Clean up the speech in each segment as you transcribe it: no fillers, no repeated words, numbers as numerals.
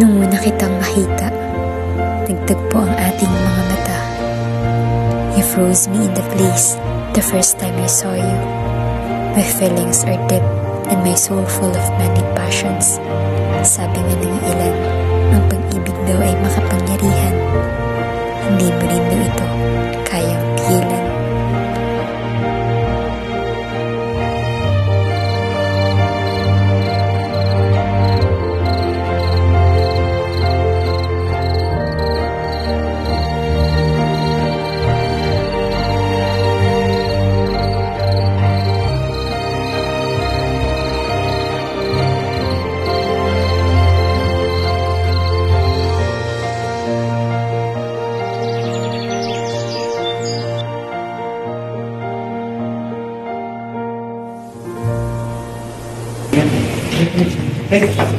Nung una kitang makita, nagtagpo ang ating mga mata. You froze me in the place the first time I saw you. My feelings are deep and my soul full of many passions. Sabi nga ng ilan, ang pag-ibig daw ay makapangyarihan. Hindi mo rin daw ito kayang pigilan.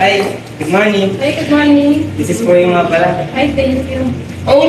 Hi, good morning. Hi, good morning. This is for you nga pala. Hi, thank you. Oh,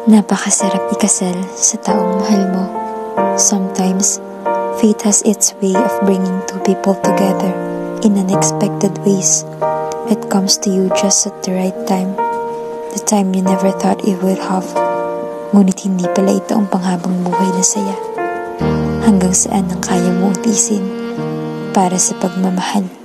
Napakasarap ikasal sa taong mahal mo. Sometimes, fate has its way of bringing two people together in unexpected ways. It comes to you just at the right time. The time you never thought it would have. Ngunit hindi pala ito ang panghabang buhay na saya. Hanggang saan ang kaya mo utiisin para sa pagmamahal.